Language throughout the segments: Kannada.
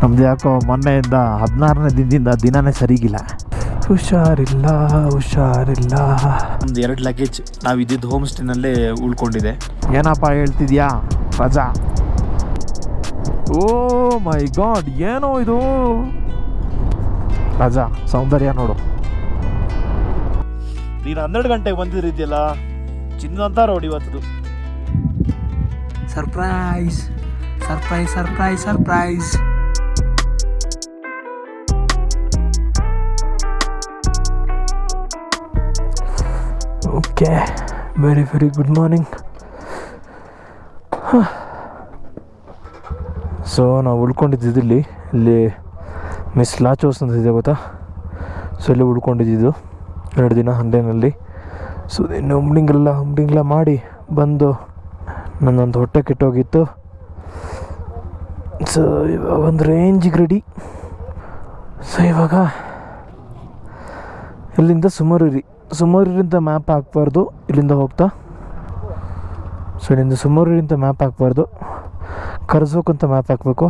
ನಮ್ದು ಯಾಕೋ ಮೊನ್ನೆಯಿಂದ 16ನೇ ದಿನದಿಂದ ದಿನನೇ ಸರಿಗಿಲ್ಲ. ಹುಷಾರಿಲ್ಲ. ನಮ್ದು 2 ಲಗೇಜ್ ನಾವು ಇದ್ದಿದ್ದು ಹೋಮ್ ಸ್ಟೇನಲ್ಲೇ ಉಳ್ಕೊಂಡಿದೆ. ಏನಪ್ಪ ಹೇಳ್ತಿದ್ಯಾ ರಜಾ? ಓ ಮೈ ಗಾಡ್, ಏನೋ ಇದು ರಜಾ ಸೌಂದರ್ಯ ನೋಡು. ನೀನು 12 ಗಂಟೆಗೆ ಬಂದಿರಿದ್ಯಲ್ಲ, ಚಿನ್ನದಂತ ರೋಡ್ ಇವತ್ತು. Surprise. Okay, very good morning. So ನಾವು ಉಳ್ಕೊಂಡಿದ್ದು ಇಲ್ಲಿ ಮಿಸ್ ಲಾಚೋಸ್ ಅಂತ ಇದೆ ಗೊತ್ತಾ? ಸೊ ಇಲ್ಲಿ ಉಳ್ಕೊಂಡಿದ್ದು 2 ದಿನ ಹಂಡೇನಲ್ಲಿ. ಸೊ ಇನ್ನು ಹುಮ್ಡಿಂಗ್ಲ ಮಾಡಿ ಬಂದು ನನ್ನೊಂದು ಹೊಟ್ಟೆ ಕೆಟ್ಟೋಗಿತ್ತು. ಸೊ ಇವಾಗ ಒಂದು ರೇಂಜಿಗೆ ರೆಡಿ. ಸೊ ಇವಾಗ ಇಲ್ಲಿಂದ ಸುಮೂರಿರಿಂದ ಮ್ಯಾಪ್ ಹಾಕ್ಬಾರ್ದು, ಇಲ್ಲಿಂದ ಹೋಗ್ತಾ. ಸೊ ಇಲ್ಲಿಂದ ಸುಮೂರಿರಿಂದ ಮ್ಯಾಪ್ ಹಾಕ್ಬಾರ್ದು, ಕರ್ಸೋಕ್ಕಂತ ಮ್ಯಾಪ್ ಹಾಕಬೇಕು.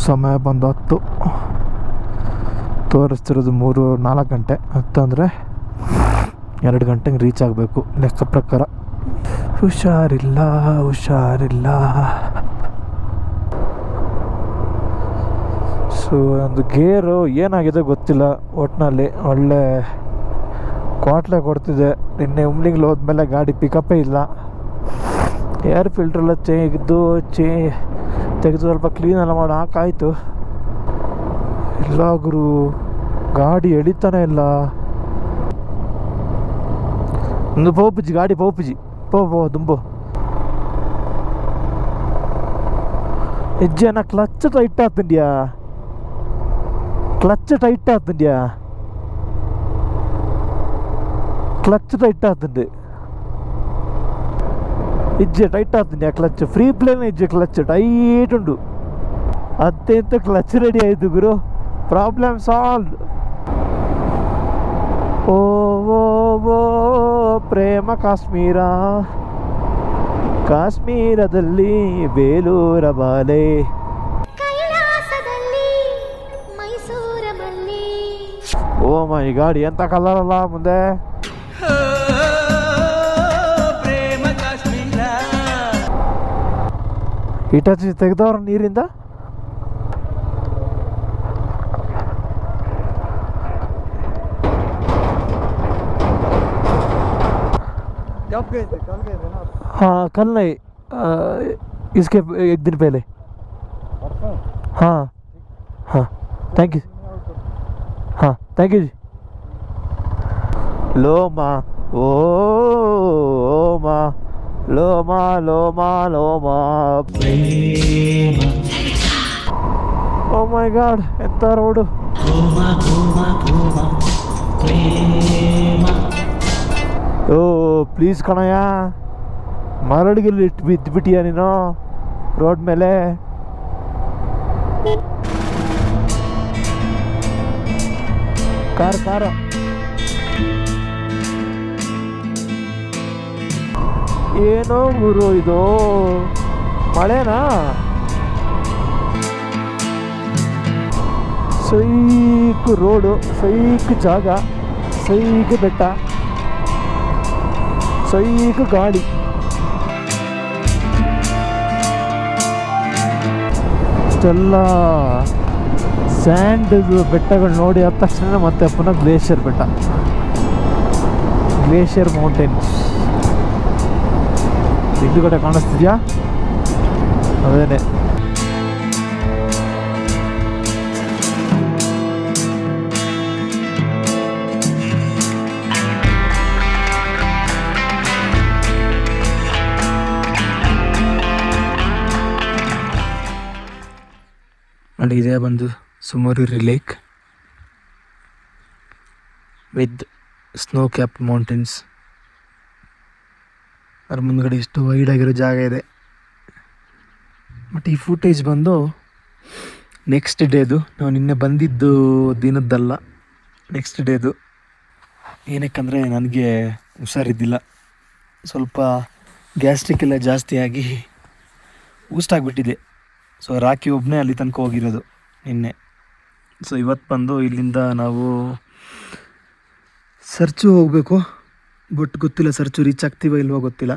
ಸಮಯ ಬಂದು 10 ತೋರಿಸ್ತಿರೋದು 3-4 ಗಂಟೆ. 10 ಅಂದರೆ 2 ಗಂಟೆಗೆ ರೀಚ್ ಆಗಬೇಕು ಲೆಕ್ಕ ಪ್ರಕಾರ. ಹುಷಾರಿಲ್ಲ. ಸೊ ಒಂದು ಗೇರು ಏನಾಗಿದೆ ಗೊತ್ತಿಲ್ಲ, ಒಟ್ಟಿನಲ್ಲಿ ಒಳ್ಳೆ ಕ್ವಾಟ್ಲೆ ಕೊಡ್ತಿದೆ. ನಿನ್ನೆ ಹುಮ್ಲಿಂಗ್ಲಿ ಹೋದ್ಮೇಲೆ ಗಾಡಿ ಪಿಕಪ್ಪೇ ಇಲ್ಲ. ಏರ್ ಫಿಲ್ಟ್ರೆಲ್ಲ ತೆಗೆದು ಸ್ವಲ್ಪ ಕ್ಲೀನೆಲ್ಲ ಮಾಡಿ ಹಾಕಾಯಿತು. ಇಲ್ಲ ಗುರು, ಗಾಡಿ ಎಳಿತಾನೆ ಇಲ್ಲ. ಒಂದು ಗಾಡಿ ಪೋಪುಜಿ ದುಂಬು ಹೆಜ್ಜೆನ ಕ್ಲಚ್ ಟೈಟ್ ಆಗ್ತಿದ್ಯಾ? ಕ್ಲಚ್ ಟೈಟ್ ಆಗ್ತಿದ್ದೆ. ಹೆಜ್ಜೆ ಟೈಟ್ ಆಗ್ತಿದ್ಯಾ? ಕ್ಲಚ್ ಫ್ರೀ ಪ್ಲೇನ್ ಹೆಜ್ಜೆ ಕ್ಲಚ್ ಟೈಟ್ ಉಂಟು. ಅತ್ತೆಂತ ಕ್ಲಚ್ ರೆಡಿ ಆಯಿತು ಗುರು, ಪ್ರಾಬ್ಲಮ್ ಸಾಲ್ವ್. ಓ ಪ್ರೇಮ ಕಾಶ್ಮೀರದಲ್ಲಿ ಬೇಲೂರ ಬಾಲೆ, ಓ ಮೈ ಗಾಡ್, ಎಂತ ಕಲರ್ ಅಲ್ಲ ಮುಂದೆ. ಇಟಾಚಿ ತೆಗೆದವ್ರ ನೀರಿಂದ. हाँ कल नहीं, इसके 1 दिन पहले. हाँ थैंक यू. हाँ थैंक यू जी. लो माँ ಓ ಮೈ ಗಾಡ್, ಎಂತ ರೋಡು. ಓ ಪ್ಲೀಸ್ ಕಣಯ್ಯ, ಮರಳಿಗೆಲ್ಲಿ ಬಿದ್ದುಬಿಟ್ಟಿಯ ನೀನು ರೋಡ್ ಮೇಲೆ. ಕಾರು ಏನೋ ಗುರು ಇದು, ಮಳೆನಾ? ಸೈಕ್ ರೋಡು, ಸೈಕ್ ಜಾಗ, ಸೈಕ್ ಬೆಟ್ಟ, ಸೈಕ್ ಗಾಳಿ. ಇಷ್ಟೆಲ್ಲ ಸ್ಯಾಂಡ್ ಬೆಟ್ಟಗಳು ನೋಡಿ ಆದ ತಕ್ಷಣ ಮತ್ತೆ ಪುನಃ ಗ್ಲೇಷಿಯರ್ ಬೆಟ್ಟ, ಗ್ಲೇಷಿಯರ್ ಮೌಂಟೇನ್ಸ್ ಹಿಂದುಗಡೆ ಕಾಣಿಸ್ತಿದ್ಯಾ? ಅದೇನೆ. ಅಲ್ಲಿ ಇದೆ ಬಂದು ಸುಮೂರಿರಿ lake with snow cap mountains. ಅದ್ರ ಮುಂದ್ಗಡೆ ಇಷ್ಟು ವೈಡ್ ಆಗಿರೋ ಜಾಗ ಇದೆ. ಬಟ್ ಈ ಫುಟೇಜ್ ಬಂದು ನೆಕ್ಸ್ಟ್ ಡೇದು, ನಾವು ನಿನ್ನೆ ಬಂದಿದ್ದು ದಿನದ್ದಲ್ಲ, ನೆಕ್ಸ್ಟ್ ಡೇದು. ಏನಕ್ಕಂದರೆ ನನಗೆ ಹುಷಾರಿದ್ದಿಲ್ಲ, ಸ್ವಲ್ಪ ಗ್ಯಾಸ್ಟ್ರಿಕ್ ಎಲ್ಲ ಜಾಸ್ತಿಯಾಗಿ ಊಸ್ಟಾಗಿಬಿಟ್ಟಿದೆ. ಸೊ ರಾಕಿ ಒಬ್ಬನೇ ಅಲ್ಲಿ ತನಕ ಹೋಗಿರೋದು ನಿನ್ನೆ. ಸೊ ಇವತ್ತು ಬಂದು ಇಲ್ಲಿಂದ ನಾವು ಸರ್ಚು ಹೋಗಬೇಕು. ಬಟ್ ಗೊತ್ತಿಲ್ಲ ಸರ್ಚು ರೀಚ್ ಆಗ್ತೀವ ಇಲ್ವೋ ಗೊತ್ತಿಲ್ಲ.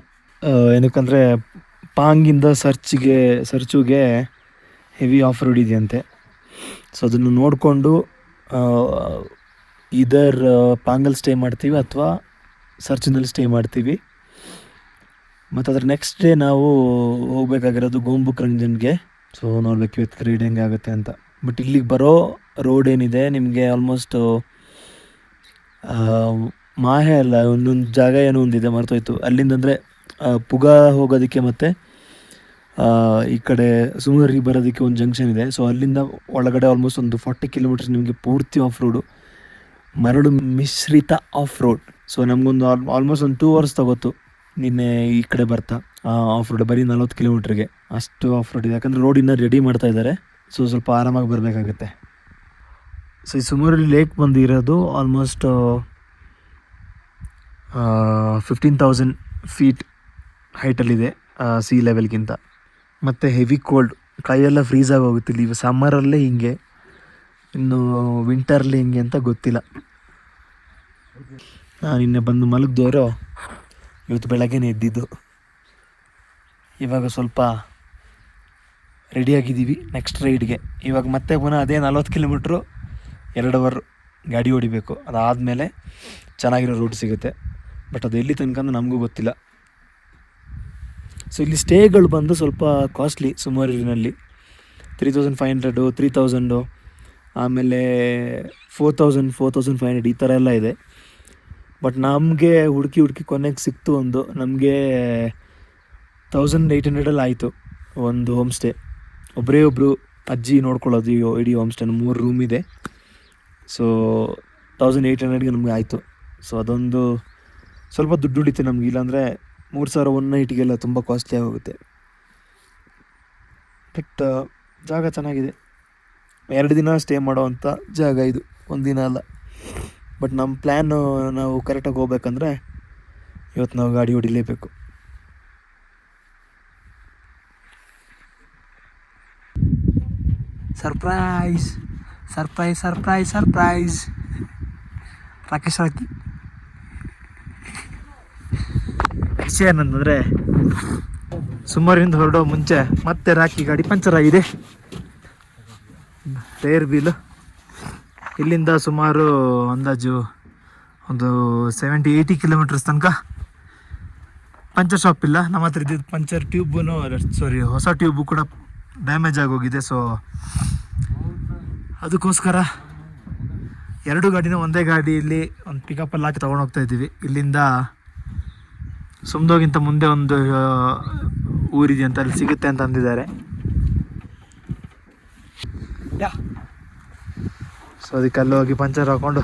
ಏನಕ್ಕಂದರೆ ಪಾಂಗಿಂದ ಸರ್ಚುಗೆ ಹೆವಿ ಆಫ್ ರೋಡ್ ಇದೆಯಂತೆ. ಸೊ ಅದನ್ನು ನೋಡಿಕೊಂಡು ಇದರ್ ಪಾಂಗಲ್ ಸ್ಟೇ ಮಾಡ್ತೀವಿ ಅಥವಾ ಸರ್ಚಿನಲ್ಲಿ ಸ್ಟೇ ಮಾಡ್ತೀವಿ. ಮತ್ತು ಅದ್ರ ನೆಕ್ಸ್ಟ್ ಡೇ ನಾವು ಹೋಗ್ಬೇಕಾಗಿರೋದು ಗೋಂಬುಕ್ ರಂಜನ್ಗೆ. ಸೊ ನೋಡ್ಬೇಕು ಇವತ್ತು ರೈಡ್ ಹೆಂಗೆ ಆಗುತ್ತೆ ಅಂತ. ಬಟ್ ಇಲ್ಲಿಗೆ ಬರೋ ರೋಡ್ ಏನಿದೆ ನಿಮಗೆ ಆಲ್ಮೋಸ್ಟ್ ಮಾಹೆ ಅಲ್ಲ, ಒಂದೊಂದು ಜಾಗ ಏನೋ ಒಂದಿದೆ ಮರ್ತೋಯ್ತು. ಅಲ್ಲಿಂದ ಅಂದರೆ ಪುಗ ಹೋಗೋದಕ್ಕೆ ಮತ್ತು ಈ ಕಡೆ ಸುಮರಿ ಬರೋದಕ್ಕೆ ಒಂದು ಜಂಕ್ಷನ್ ಇದೆ. ಸೊ ಅಲ್ಲಿಂದ ಒಳಗಡೆ ಆಲ್ಮೋಸ್ಟ್ ಒಂದು 40 ಕಿಲೋಮೀಟರ್ಸ್ ನಿಮಗೆ ಪೂರ್ತಿ ಆಫ್ ರೋಡು, ಮರಳು ಮಿಶ್ರಿತ ಆಫ್ ರೋಡ್. ಸೊ ನಮಗೊಂದು ಆಲ್ಮೋಸ್ಟ್ ಒಂದು 2 hours ತಗೋತು ನಿನ್ನೆ ಈ ಕಡೆ ಬರ್ತಾ ಆಫ್ ರೋಡ್. ಬರೀ 40 ಕಿಲೋಮೀಟ್ರಿಗೆ ಅಷ್ಟು ಆಫ್ ರೋಡ್ ಇದೆ. ಯಾಕಂದರೆ ರೋಡ್ ಇನ್ನೂ ರೆಡಿ ಮಾಡ್ತಾ ಇದ್ದಾರೆ. ಸೊ ಸ್ವಲ್ಪ ಆರಾಮಾಗಿ ಬರಬೇಕಾಗುತ್ತೆ. ಸೊ ಈ ಸುಮರಿ ಲೇಕ್ ಬಂದಿರೋದು ಆಲ್ಮೋಸ್ಟ್ 15,000 ಫೀಟ್ ಹೈಟಲ್ಲಿದೆ ಸಿ ಲೆವೆಲ್ಗಿಂತ. ಮತ್ತು ಹೆವಿ ಕೋಲ್ಡ್, ಕೈಯೆಲ್ಲ ಫ್ರೀಸ್ ಆಗಿ ಹೋಗುತ್ತೆ ಇಲ್ಲಿ. ಸಮ್ಮರಲ್ಲೇ ಹಿಂಗೆ, ಇನ್ನು ವಿಂಟರ್ಲಿ ಹಿಂಗೆ ಅಂತ ಗೊತ್ತಿಲ್ಲ. ನಿನ್ನೆ ಬಂದು ಮಲಗಿದವರು ಇವತ್ತು ಬೆಳಗ್ಗೆನೇ ಎದ್ದಿದ್ದು. ಇವಾಗ ಸ್ವಲ್ಪ ರೆಡಿಯಾಗಿದ್ದೀವಿ ನೆಕ್ಸ್ಟ್ ರೈಡ್ಗೆ. ಇವಾಗ ಮತ್ತೆ ಪುನಃ ಅದೇ 40 ಕಿಲೋಮೀಟ್ರು 2 hour ಗಾಡಿ ಹೊಡಿಬೇಕು. ಅದಾದಮೇಲೆ ಚೆನ್ನಾಗಿರೋ ರೋಡ್ ಸಿಗುತ್ತೆ. ಬಟ್ ಅದು ಎಲ್ಲಿ ತನಕ ನಮಗೂ ಗೊತ್ತಿಲ್ಲ. ಸೊ ಇಲ್ಲಿ ಸ್ಟೇಗಳು ಬಂದು ಸ್ವಲ್ಪ ಕಾಸ್ಟ್ಲಿ. ಸುಮಾರಿನಲ್ಲಿ 3,500 3,000, ಆಮೇಲೆ 4,000 4,500 ಈ ಥರ ಎಲ್ಲ ಇದೆ. ಬಟ್ ನಮಗೆ ಹುಡುಕಿ ಕೊನೆಗೆ ಸಿಕ್ತು ಒಂದು. ನಮಗೆ 1,800 ಆಯಿತು ಒಂದು ಹೋಮ್ ಸ್ಟೇ. ಒಬ್ಬರು ಅಜ್ಜಿ ನೋಡ್ಕೊಳ್ಳೋದು ಇಡೀ ಹೋಮ್ ಸ್ಟೇನ, 3 ರೂಮ್ ಇದೆ. ಸೊ 1,800ಗೆ ನಮಗೆ ಆಯಿತು. ಸೊ ಅದೊಂದು ಸ್ವಲ್ಪ ದುಡ್ಡು ಉಳಿತು ನಮ್ಗೆ. ಇಲ್ಲಾಂದರೆ 3,000 1 ನೈಟಿಗೆಲ್ಲ ತುಂಬ ಕಾಸ್ಟ್ಲಿ ಆಗೋಗುತ್ತೆ. ಬಟ್ ಜಾಗ ಚೆನ್ನಾಗಿದೆ. 2 ದಿನ ಸ್ಟೇ ಮಾಡೋವಂಥ ಜಾಗ ಇದು, 1 ದಿನ ಅಲ್ಲ. ಬಟ್ ನಮ್ಮ ಪ್ಲ್ಯಾನು ನಾವು ಕರೆಕ್ಟಾಗಿ ಹೋಗ್ಬೇಕಂದ್ರೆ ಇವತ್ತು ನಾವು ಗಾಡಿ ಹೊಡಿಲೇಬೇಕು. Surprise surprise surprise surprise Rakesh Rocky. ವಿಷಯ ಏನಂತಂದರೆ ಸುಮಾರಿಂದ ಹೊರಡೋ ಮುಂಚೆ ಮತ್ತೆ ರಾಕಿ ಗಾಡಿ ಪಂಚರ್ ಆಗಿದೆ. Rear wheel. ಇಲ್ಲಿಂದ ಸುಮಾರು ಅಂದಾಜು ಒಂದು 70-80 ಕಿಲೋಮೀಟರ್ಸ್ ತನಕ ಪಂಚರ್ ಶಾಪ್ ಇಲ್ಲ. ನಮ್ಮ ಹತ್ರ ಇದ್ದಿದ್ದು ಪಂಚರ್ ಟ್ಯೂಬೂ ಹೊಸ ಟ್ಯೂಬು ಕೂಡ ಡ್ಯಾಮೇಜ್ ಆಗೋಗಿದೆ. ಸೊ ಅದಕ್ಕೋಸ್ಕರ 2 ಗಾಡಿನ ಒಂದೇ ಗಾಡಿಯಲ್ಲಿ ಒಂದು ಪಿಕಪ್ಪಲ್ಲಿ ಹಾಕಿ ತೊಗೊಂಡೋಗ್ತಾ ಇದ್ದೀವಿ. ಇಲ್ಲಿಂದ ಸುಮ್ದೋಗಿಂತ ಮುಂದೆ ಒಂದು ಊರಿದೆ ಅಂತ, ಅಲ್ಲಿ ಸಿಗುತ್ತೆ ಅಂತ ಅಂದಿದ್ದಾರೆ. ಸೊ ಅದಕ್ಕೆ ಅಲ್ಲಿ ಹೋಗಿ ಪಂಚರ್ ಹಾಕ್ಕೊಂಡು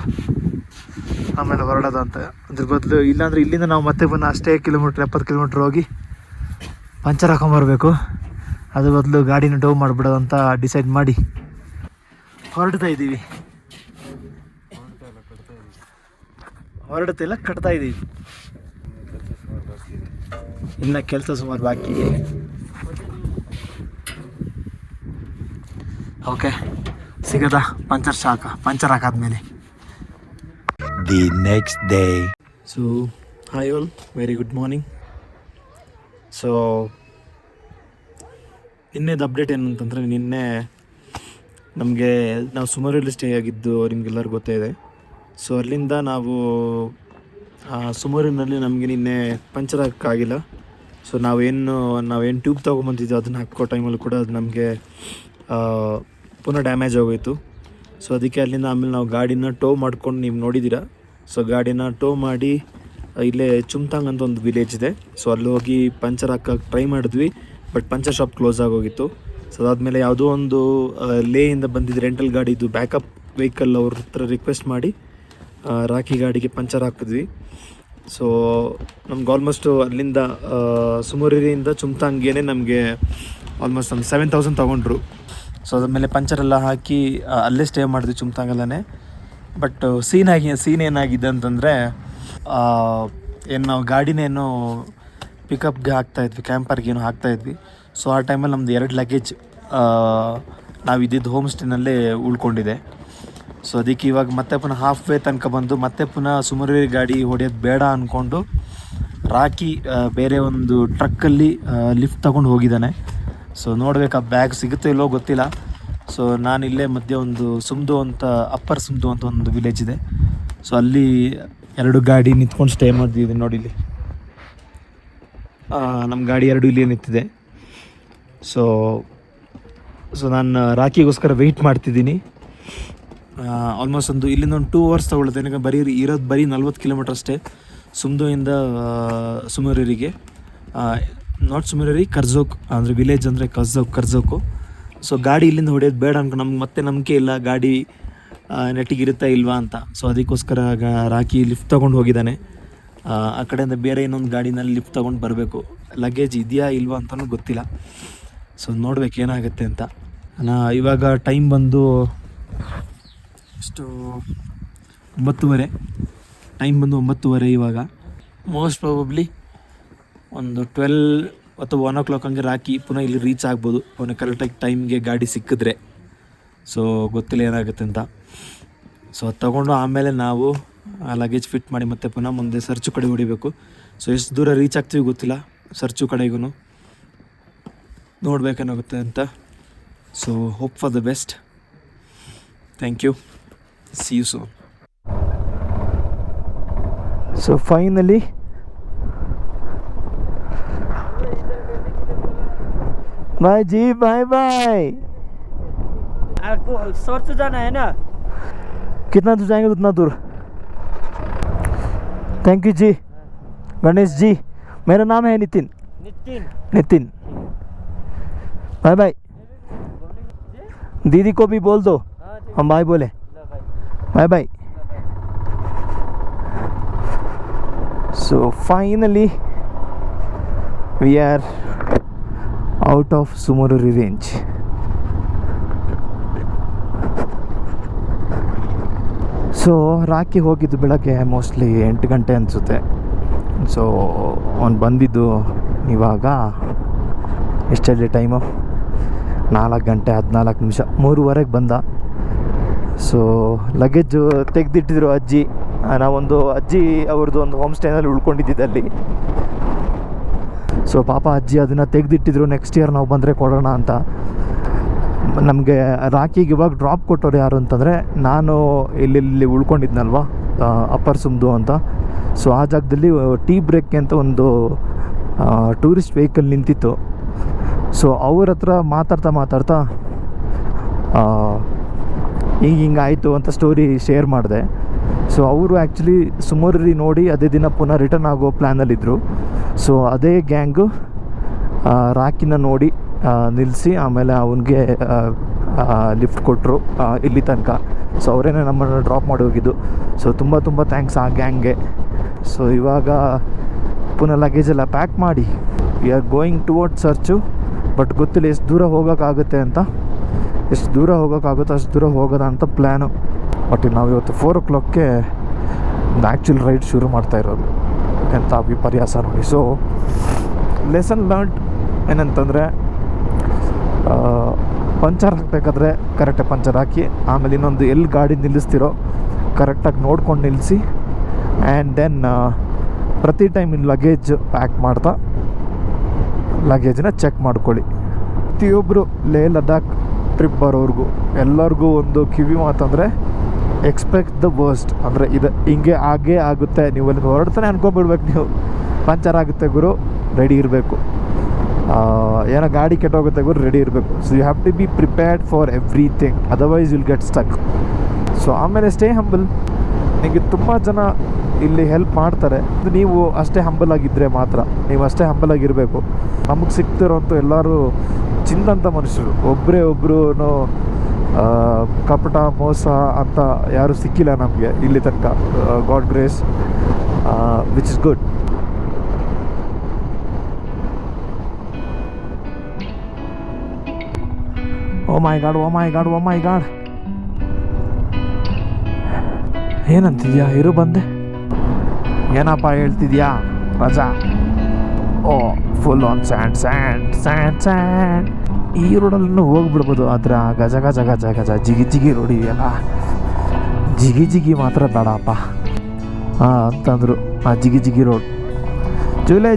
ಆಮೇಲೆ ಹೊರಡೋದು ಅಂತ. ಅದ್ರ ಬದಲು ಇಲ್ಲಾಂದರೆ ಇಲ್ಲಿಂದ ನಾವು ಮತ್ತೆ ಪುನಃ ಅಷ್ಟೇ 70 ಕಿಲೋಮೀಟ್ರ್ ಹೋಗಿ ಪಂಚರ್ ಹಾಕೊಂಬರ್ಬೇಕು. ಅದ್ರ ಬದಲು ಗಾಡಿನ ಡೌ ಮಾಡಿಬಿಡೋದು ಅಂತ ಡಿಸೈಡ್ ಮಾಡಿ ಹೊರಡ್ತಾ ಇದ್ದೀವಿ. ಹೊರಡ್ತಿಲ್ಲ, ಕಟ್ತಾ ಇದ್ದೀವಿ. ಇನ್ನು ಕೆಲಸ ಸುಮಾರು ಬಾಕಿ. ಓಕೆ, ಸಿಗದಾ ಪಂಚರ್ ಹಾಕಾದ್ಮೇಲೆ. The next day. So hi all, very good morning. So ನಿನ್ನೆದು ಅಪ್ಡೇಟ್ ಏನು ಅಂತಂದರೆ, ನಿನ್ನೆ ನಾವು ಸುಮಾರಲ್ಲಿ ಸ್ಟೇ ಆಗಿದ್ದು ನಿಮಗೆಲ್ಲರಿಗೂ ಗೊತ್ತೇ ಇದೆ. ಸೊ ಅಲ್ಲಿಂದ ನಾವು ಸುಮಾರಿನಲ್ಲಿ ನಮಗೆ ನಿನ್ನೆ ಪಂಚರ್ ಹಾಕೋಕ್ಕಾಗಿಲ್ಲ. ಸೊ ನಾವೇನು ಟ್ಯೂಬ್ ತೊಗೊಂಬಂದಿದ್ದು ಅದನ್ನು ಹಾಕೋ ಟೈಮಲ್ಲೂ ಕೂಡ ಅದು ನಮಗೆ ಪುನಃ ಡ್ಯಾಮೇಜ್ ಆಗೋಯಿತು. ಸೊ ಅದಕ್ಕೆ ಅಲ್ಲಿಂದ ಆಮೇಲೆ ನಾವು ಗಾಡಿನ ಟೋ ಮಾಡ್ಕೊಂಡು, ನೀವು ನೋಡಿದ್ದೀರಾ. ಸೊ ಗಾಡಿನ ಟೋ ಮಾಡಿ ಇಲ್ಲೇ ಚುಮ್ತಾಂಗ್ ಅಂತ ಒಂದು ವಿಲೇಜ್ ಇದೆ. ಸೊ ಅಲ್ಲಿ ಹೋಗಿ ಪಂಚರ್ ಹಾಕೋಕ್ಕೆ ಟ್ರೈ ಮಾಡಿದ್ವಿ. ಬಟ್ ಪಂಚರ್ ಶಾಪ್ ಕ್ಲೋಸ್ ಆಗೋಗಿತ್ತು. ಸೊ ಅದಾದಮೇಲೆ ಯಾವುದೋ ಒಂದು ಲೇಯಿಂದ ಬಂದಿದ್ದು ರೆಂಟಲ್ ಗಾಡಿದು ಬ್ಯಾಕಪ್ ವೆಹಿಕಲ್ ಅವ್ರ ಹತ್ರ ರಿಕ್ವೆಸ್ಟ್ ಮಾಡಿ ರಾಕಿ ಗಾಡಿಗೆ ಪಂಚರ್ ಹಾಕಿದ್ವಿ. ಸೊ ನಮ್ಗೆ ಆಲ್ಮೋಸ್ಟು ಅಲ್ಲಿಂದ ಸುಮೂರಿಯಿಂದ ಚುಮ್ತಾಂಗೇನೆ ನಮಗೆ ಆಲ್ಮೋಸ್ಟ್ ಒಂದು 7,000 ತೊಗೊಂಡ್ರು. ಸೊ ಅದಾದಮೇಲೆ ಪಂಚರೆಲ್ಲ ಹಾಕಿ ಅಲ್ಲೇ ಸ್ಟೇ ಮಾಡಿದ್ವಿ ಚುಮ್ತಾಂಗಲ್ಲೇ. ಬಟ್ ಸೀನ್ ಏನಾಗಿದೆ ಅಂತಂದರೆ, ಏನು ನಾವು ಗಾಡಿನೇನು ಪಿಕಪ್ಗೆ ಹಾಕ್ತಾಯಿದ್ವಿ, ಕ್ಯಾಂಪರ್ಗೇನು ಹಾಕ್ತಾಯಿದ್ವಿ. ಸೊ ಆ ಟೈಮಲ್ಲಿ ನಮ್ಮದು 2 ಲಗೇಜ್ ನಾವು ಇದ್ದಿದ್ದು ಹೋಮ್ ಸ್ಟೇನಲ್ಲೇ ಉಳ್ಕೊಂಡಿದೆ. ಸೊ ಅದಕ್ಕೆ ಇವಾಗ ಮತ್ತೆ ಪುನಃ ಹಾಫ್ ವೇ ತನಕ ಬಂದು ಮತ್ತೆ ಪುನಃ ಸುಮರಿ ಗಾಡಿ ಹೊಡೆಯೋದು ಬೇಡ ಅಂದ್ಕೊಂಡು ರಾಕಿ ಬೇರೆ ಒಂದು ಟ್ರಕ್ಕಲ್ಲಿ ಲಿಫ್ಟ್ ತೊಗೊಂಡು ಹೋಗಿದ್ದಾನೆ. ಸೊ ನೋಡ್ಬೇಕು ಆ ಬ್ಯಾಗ್ ಸಿಗುತ್ತೋ ಇಲ್ಲೋ ಗೊತ್ತಿಲ್ಲ. ಸೊ ನಾನಿಲ್ಲೇ ಮಧ್ಯೆ ಒಂದು ಸುಮ್ದು ಅಂತ ಅಪ್ಪರ್ ಸುಮ್ದು ಅಂತ ಒಂದು ವಿಲೇಜ್ ಇದೆ. ಸೊ ಅಲ್ಲಿ 2 ಗಾಡಿ ನಿಂತ್ಕೊಂಡು ಸ್ಟೇ ಮಾಡಿದ್ದೀನಿ ನೋಡಿ. ಇಲ್ಲಿ ನಮ್ಮ ಗಾಡಿ 2 ಇಲ್ಲಿ ನಿಂತಿದೆ. ಸೊ ನಾನು ರಾಕಿಗೋಸ್ಕರ ವೆಯ್ಟ್ ಮಾಡ್ತಿದ್ದೀನಿ. ಆಲ್ಮೋಸ್ಟ್ ಇಲ್ಲಿಂದ ಒಂದು 2 ಅವರ್ಸ್ ತೊಗೊಳುತ್ತೆ. ನನಗೆ ಬರೀ 40 ಕಿಲೋಮೀಟರ್ ಅಷ್ಟೇ ಸುಮ್ದುಯಿಂದ ಸುಮರಿಗೆ. ನಾಟ್ ಸುಮರಿ, ಕರ್ಜೋಕ್ ಅಂದರೆ ವಿಲೇಜ್ ಅಂದರೆ ಕರ್ಜೋಕು. ಸೊ ಗಾಡಿ ಇಲ್ಲಿಂದ ಹೊಡೆಯೋದು ಬೇಡ ಅನ್ಕೊಂಡು ನಮ್ಗೆ ಮತ್ತೆ ನಂಬಿಕೆ ಇಲ್ಲ ಗಾಡಿ ನೆಟ್ಟಿಗಿರುತ್ತಾ ಇಲ್ವಾ ಅಂತ. ಸೊ ಅದಕ್ಕೋಸ್ಕರ ರಾಕಿ ಲಿಫ್ಟ್ ತೊಗೊಂಡು ಹೋಗಿದ್ದಾನೆ. ಆ ಕಡೆಯಿಂದ ಬೇರೆ ಇನ್ನೊಂದು ಗಾಡಿನಲ್ಲಿ ಲಿಫ್ಟ್ ತೊಗೊಂಡು ಬರಬೇಕು. ಲಗೇಜ್ ಇದೆಯಾ ಇಲ್ವಾ ಅಂತಲೂ ಗೊತ್ತಿಲ್ಲ. ಸೊ ನೋಡ್ಬೇಕು ಏನಾಗುತ್ತೆ ಅಂತ. ಇವಾಗ ಟೈಮ್ ಬಂದು ಎಷ್ಟು 9:30. ಟೈಮ್ ಬಂದು 9:30 ಇವಾಗ. ಮೋಸ್ಟ್ ಪ್ರಾಬಬ್ಲಿ ಒಂದು 12 ಅಥವಾ 1 o'clock ಹಂಗೆ ರಾಕಿ ಪುನಃ ಇಲ್ಲಿ ರೀಚ್ ಆಗ್ಬೋದು ಅವನಿಗೆ ಕರೆಕ್ಟಾಗಿ ಟೈಮ್ಗೆ ಗಾಡಿ ಸಿಕ್ಕಿದ್ರೆ. ಸೊ ಗೊತ್ತಿಲ್ಲ ಏನಾಗುತ್ತೆ ಅಂತ. ಸೊ ಅದು ತೊಗೊಂಡು ಆಮೇಲೆ ನಾವು ಲಗೇಜ್ ಫಿಟ್ ಮಾಡಿ ಮತ್ತೆ ಪುನಃ ಮುಂದೆ ಸರ್ಚು ಕಡೆ ಹೊಡಿಬೇಕು. ಸೊ ಎಷ್ಟು ದೂರ ರೀಚ್ ಆಗ್ತೀವಿ ಗೊತ್ತಿಲ್ಲ ಸರ್ಚು ಕಡೆಗೂ, ನೋಡ್ಬೇಕೇನಾಗುತ್ತೆ ಅಂತ. So hope for the best. Thank you. See you soon. So finally bye ji, bye bye. आपको शॉर्ट से जाना है ना? कितना दूर जाएंगे उतना दूर. Thank you ji. गणेश जी, मेरा नाम है नितिन. नितिन. Bye bye. दीदी को भी बोल दो हम बाय बोले. Bye bye. So finally we are out of Sumururi range. So Rocky ಹೋಗಿದ್ದು ಬೆಳಗ್ಗೆ ಮೋಸ್ಟ್ಲಿ 8 ಗಂಟೆ ಅನಿಸುತ್ತೆ. ಸೊ ಅವ್ನು ಬಂದಿದ್ದು ಇವಾಗ ಎಷ್ಟಿದೆ ಟೈಮು, 4 ಗಂಟೆ 14 ನಿಮಿಷ, 3:15 ಬಂದ. ಸೊ ಲಗೇಜು ತೆಗೆದಿಟ್ಟಿದ್ರು ಅಜ್ಜಿ. ನಾವೊಂದು ಅಜ್ಜಿ ಅವ್ರದ್ದು ಒಂದು ಹೋಮ್ ಸ್ಟೇನಲ್ಲಿ ಉಳ್ಕೊಂಡಿದ್ದಿದ್ದು ಅಲ್ಲಿ. ಸೊ ಪಾಪ ಅಜ್ಜಿ ಅದನ್ನು ತೆಗೆದಿಟ್ಟಿದ್ರು, ನೆಕ್ಸ್ಟ್ ಇಯರ್ ನಾವು ಬಂದರೆ ಕೊಡೋಣ ಅಂತ. ನಮಗೆ ರಾಕಿಗೆ ಇವಾಗ ಡ್ರಾಪ್ ಕೊಟ್ಟವ್ರು ಯಾರು ಅಂತಂದರೆ, ನಾನು ಇಲ್ಲಿ ಉಳ್ಕೊಂಡಿದ್ನಲ್ವ ಅಪ್ಪರ್ ಸುಮ್ದು ಅಂತ. ಸೊ ಆ ಜಾಗದಲ್ಲಿ ಟೀ ಬ್ರೇಕ್ ಅಂತ ಒಂದು ಟೂರಿಸ್ಟ್ ವೆಹಿಕಲ್ ನಿಂತಿತ್ತು. ಸೊ ಅವ್ರ ಹತ್ರ ಮಾತಾಡ್ತಾ ಹಿಂಗಾಯಿತು ಅಂತ ಸ್ಟೋರಿ ಶೇರ್ ಮಾಡಿದೆ. ಸೊ ಅವರು ಆ್ಯಕ್ಚುಲಿ ಸುಮರಿ ನೋಡಿ ಅದೇ ದಿನ ಪುನಃ ರಿಟರ್ನ್ ಆಗೋ ಪ್ಲ್ಯಾನಲ್ಲಿದ್ದರು. ಸೊ ಅದೇ ಗ್ಯಾಂಗು ರಾಕಿನ ನೋಡಿ ನಿಲ್ಲಿಸಿ ಆಮೇಲೆ ಅವನಿಗೆ ಲಿಫ್ಟ್ ಕೊಟ್ಟರು ಇಲ್ಲಿ ತನಕ. ಸೊ ಅವರೇನೆ ನಮ್ಮನ್ನು ಡ್ರಾಪ್ ಮಾಡಿ ಹೋಗಿದ್ದು. ಸೊ ತುಂಬ ಥ್ಯಾಂಕ್ಸ್ ಆ ಗ್ಯಾಂಗ್ಗೆ. ಸೊ ಇವಾಗ ಪುನಃ ಲಗೇಜೆಲ್ಲ ಪ್ಯಾಕ್ ಮಾಡಿ we are going towards search. But ಗೊತ್ತಿಲ್ಲ ಎಷ್ಟು ದೂರ ಹೋಗೋಕ್ಕಾಗುತ್ತೆ ಅಂತ. ಎಷ್ಟು ದೂರ ಹೋಗೋಕ್ಕಾಗುತ್ತೋ ಅಷ್ಟು ದೂರ ಹೋಗೋದ ಅಂತ ಪ್ಲ್ಯಾನು. ಬಟ್ ನಾವು ಇವತ್ತು 4 o'clockಗೆ ಒಂದು ಆ್ಯಕ್ಚುಲ್ ರೈಡ್ ಶುರು ಮಾಡ್ತಾಯಿರೋದು ಎಂಥ ವಿಪರ್ಯಾಸ ನೋಡಿ. ಸೊ ಲೆಸನ್ ಲರ್ನ್ಡ್ ಏನಂತಂದರೆ, ಪಂಚರ್ ಹಾಕಬೇಕಾದ್ರೆ ಕರೆಕ್ಟಾಗಿ ಪಂಚರ್ ಹಾಕಿ, ಆಮೇಲೆ ಇನ್ನೊಂದು ಎಲ್ಲಿ ಗಾಡಿ ನಿಲ್ಲಿಸ್ತಿರೋ ಕರೆಕ್ಟಾಗಿ ನೋಡ್ಕೊಂಡು ನಿಲ್ಲಿಸಿ. ಆ್ಯಂಡ್ ದೆನ್ ಪ್ರತಿ ಟೈಮ್ ಇನ್ನು ಲಗೇಜ್ ಪ್ಯಾಕ್ ಮಾಡ್ತಾ ಲಗೇಜನ್ನ ಚೆಕ್ ಮಾಡ್ಕೊಳ್ಳಿ. ಪ್ರತಿಯೊಬ್ಬರು ಲೇ ಲಡಾಖ್ ಟ್ರಿಪ್ ಬರೋರ್ಗೂ ಎಲ್ಲರಿಗೂ ಒಂದು ಕಿವಿ ಮಾತಂದರೆ, ಎಕ್ಸ್ಪೆಕ್ಟ್ ದ ವರ್ಸ್ಟ್. ಅಂದರೆ ಇದು ಹಿಂಗೆ ಆಗೇ ಆಗುತ್ತೆ, ನೀವು ಅಲ್ಲಿ ಹೊರಡ್ತಾನೆ ಅನ್ಕೊಬಿಡ್ಬೇಕು. ನೀವು ಪಂಚರ್ ಆಗುತ್ತೆ ಗುರು, ರೆಡಿ ಇರಬೇಕು. ಏನೋ ಗಾಡಿ ಕೆಟ್ಟೋಗುತ್ತೆ ಗುರು, ರೆಡಿ ಇರಬೇಕು. So you have to be prepared for everything, otherwise will get stuck. So ಆಮೇಲೆ ಸ್ಟೇ ಹಂಬಲ್. ನಿಮಗೆ ತುಂಬ ಜನ ಇಲ್ಲಿ ಹೆಲ್ಪ್ ಮಾಡ್ತಾರೆ, ನೀವು ಅಷ್ಟೇ ಹಂಬಲ್ ಆಗಿದ್ದರೆ ಮಾತ್ರ. ನೀವು ಅಷ್ಟೇ ಹಂಬಲ್ ಆಗಿರಬೇಕು. ನಮಗೆ ಸಿಗ್ತಿರೋಂಥ ಎಲ್ಲರೂ ಚಿಂದಂಥ ಮನುಷ್ಯರು. ಒಬ್ಬರು ಕಪಟ ಮೋಸ ಅಂತ ಯಾರೂ ಸಿಕ್ಕಿಲ್ಲ ನಮಗೆ ಇಲ್ಲಿ ತನಕ. God grace, which is good. Oh my God. ಏನಂತಿದ್ಯಾ? ಇರು ಬಂದೆ. ಏನಪ್ಪ ಹೇಳ್ತಿದ್ಯಾ Raja? Oh full on sand. ಈ ರೋಡಲ್ಲೂ ಹೋಗ್ಬಿಡ್ಬೋದು, ಆದರೆ ಆ ಗಜ ಗಜ ಗಜ ಗಜ ಜಿಗಿ ಜಿಗಿ ರೋಡ್ ಇದೆಯಲ್ಲ, ಜಿಗಿ ಜಿಗಿ ಮಾತ್ರ ಬೇಡಪ್ಪ ಅಂತಂದರು. ಆ ಜಿಗಿ ಜಿಗಿ ರೋಡ್ ಜೂಲೈ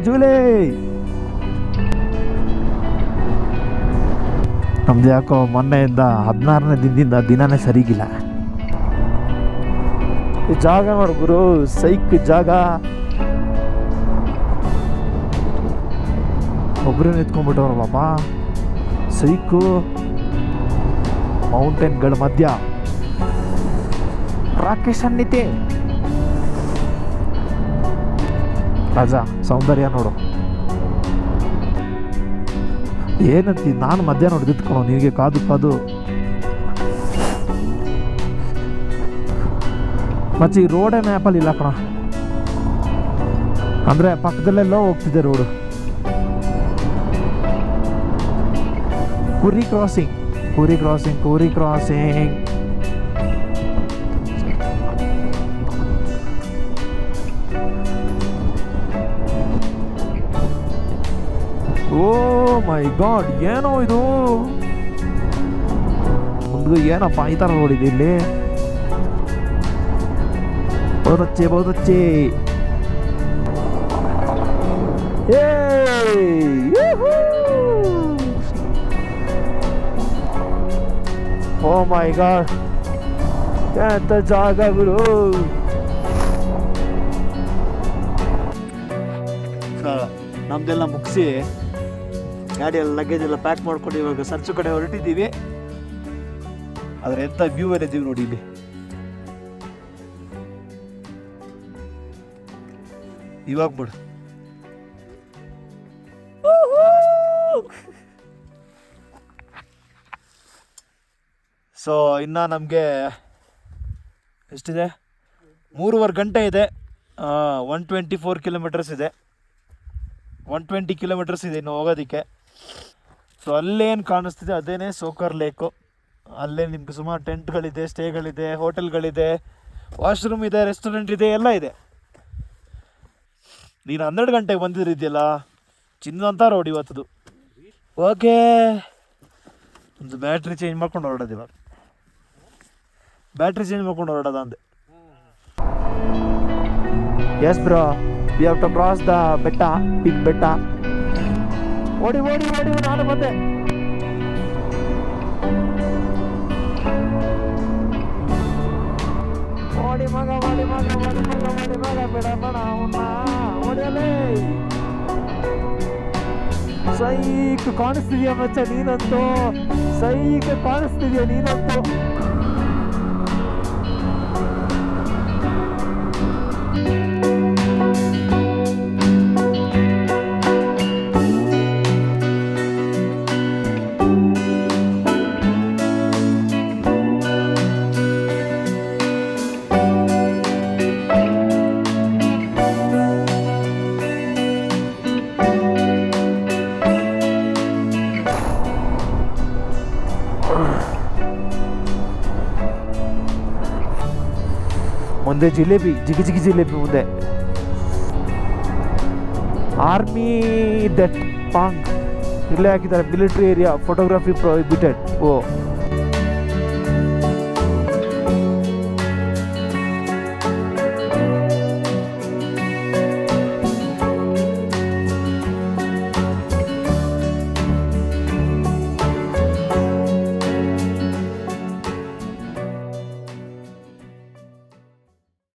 ನಮ್ದು ಯಾಕೋ ಮೊನ್ನೆಯಿಂದ 16ನೇ ದಿನದಿಂದ ದಿನನೇ ಸರಿಗಿಲ್ಲ. ಈ ಜಾಗ ನೋಡು ಗುರು, ಸೈಕ್ ಜಾಗ. ಒಬ್ಬರೇ ನಿಂತ್ಕೊಂಡ್ಬಿಟ್ಟವ್ರ ಪಾಪ, ಸೈಕು. ಮೌಂಟೇನ್ಗಳ ಮಧ್ಯ ರಾಕೇಶ್ ಅನ್ನಿತೆ ರಾಜ. ಸೌಂದರ್ಯ ನೋಡು. ಏನಂತಿ, ನಾನು ಮಧ್ಯ ನೋಡಿದ್ಕಣೋ ನಿನಗೆ ಕಾದು ಕಾದು. ಮತ್ತೆ ಈ ರೋಡೇ ಮ್ಯಾಪಲ್ಲಿ ಇಲ್ಲ ಕಣ, ಅಂದರೆ ಪಕ್ಕದಲ್ಲೆಲ್ಲೋ ಹೋಗ್ತಿದೆ ರೋಡು. ಕುರಿ ಕ್ರಾಸಿಂಗ್. ಓ ಮೈ ಗಾಡ್, ಏನೋ ಇದು ಮುಂದೆ ಏನಪ್ಪ ಈ ಥರ ನೋಡಿದೆ ಇಲ್ಲಿ. ಬಹುದಚ್ಚೆ ಓ ಮೈ ಗಾಡ್, ಎಂತ ಜಾಗಗಳು. ನಮ್ದೆಲ್ಲ ಮುಗಿಸಿ ಗಾಡಿಯೆಲ್ಲ ಲಗೇಜ್ ಎಲ್ಲ ಪ್ಯಾಕ್ ಮಾಡ್ಕೊಂಡು ಇವಾಗ ಸರ್ಚು ಕಡೆ ಹೊರಟಿದ್ದೀವಿ. ಆದರೆ ಎಂಥ ವ್ಯೂ ಏನಿದ್ದೀವಿ ನೋಡಿ ಇಲ್ಲಿ. ಇವಾಗ ಬಿಡು. ಸೊ ಇನ್ನು ನಮಗೆ ಎಷ್ಟಿದೆ, 3.5 ಗಂಟೆ ಇದೆ. 124 ಕಿಲೋಮೀಟರ್ಸ್ ಇದೆ, 120 ಕಿಲೋಮೀಟರ್ಸ್ ಇದೆ ಇನ್ನು ಹೋಗೋದಕ್ಕೆ. ಸೊ ಅಲ್ಲೇನು ಕಾಣಿಸ್ತಿದೆ ಅದೇನೇ ಸೋಕರ್ ಲೇಕು. ಅಲ್ಲೇ ನಿಮ್ಗೆ ಸುಮಾರು ಟೆಂಟ್ಗಳಿದೆ, ಸ್ಟೇಗಳಿದೆ, ಹೋಟೆಲ್ಗಳಿದೆ, ವಾಶ್ರೂಮ್ ಇದೆ, ರೆಸ್ಟೋರೆಂಟ್ ಇದೆ, ಎಲ್ಲ ಇದೆ. ನೀನು 12 ಗಂಟೆಗೆ ಬಂದಿರಿದೆಯಲ್ಲ, ಚಿನ್ನದಂತ ರೋಡ್ ಇವತ್ತದು. ಓಕೆ, ಒಂದು ಬ್ಯಾಟ್ರಿ ಚೇಂಜ್ ಮಾಡ್ಕೊಂಡು ಹೊರಡೋದು. ಇವಾಗ ಬ್ಯಾಟ್ರಿ ಚೇಂಜ್ ಮಾಡ್ಕೊಂಡು ಹೊರಡೋದ ಅಂದೆ. Yes bro, we have to cross the ಬೆಟ್ಟ, ಬಿಗ್ ಬೆಟ್ಟ. ಓಡಿ ನಾನು ಬಂದೆ. ಓಡಿ ಮಗ ಬಿಡಬೇಡ ಅವನ್ನ, ಓಡಿಯಲೇ. ಸೈಕ್ ಕಾಣಿಸ್ತಿದ್ಯಾ ಮಚ್ಚ ನೀನಂತೂ, ಸೈಕ್ ಕಾಣಿಸ್ತಿದ್ಯಾ ನೀನಂತೂ. ಮುಂದೆ ಜಿಲೇಬಿ, ಜಿಗಿ ಜಿಲೇಬಿ ಮುಂದೆ. ಆರ್ಮಿ ದಟ್ ಪಾಂಗ್ ಇಲ್ಲೇ ಹಾಕಿದ್ದಾರೆ, ಮಿಲಿಟರಿ ಏರಿಯಾ, ಫೋಟೋಗ್ರಫಿ ಪ್ರೊಹಿಬಿಟೆಡ್. ಓ